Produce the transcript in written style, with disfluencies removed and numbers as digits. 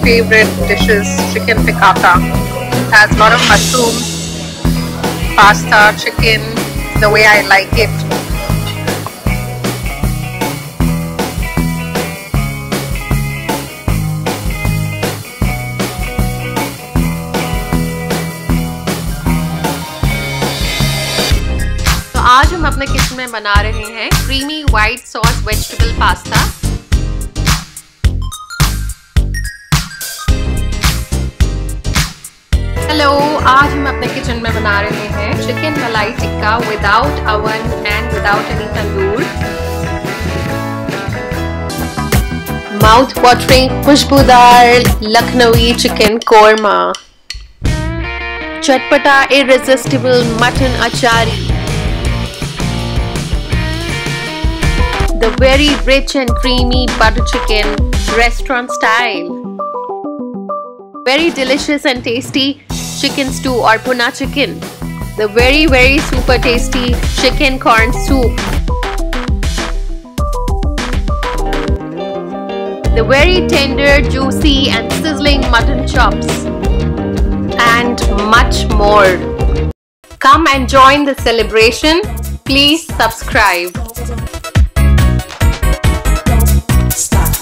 favorite dishes, chicken piccata. It has a lot of mushrooms, pasta, chicken, the way I like it. तो आज हम अपने kitchen में बना रहे हैं creamy white sauce vegetable pasta. Hello, आज हम अपने किचन में बना रहे हैं chicken malai tikka without oven and without any tandoor. Mouth watering खुशबूदार लखनवी चिकन कोरमा, चटपटा irresistible mutton achari, the very rich and creamy butter chicken restaurant style, very delicious and tasty chicken stew or puna chicken, the very super tasty chicken corn soup, the very tender, juicy and sizzling mutton chops, and much more. Come and join the celebration. Please subscribe. Stop.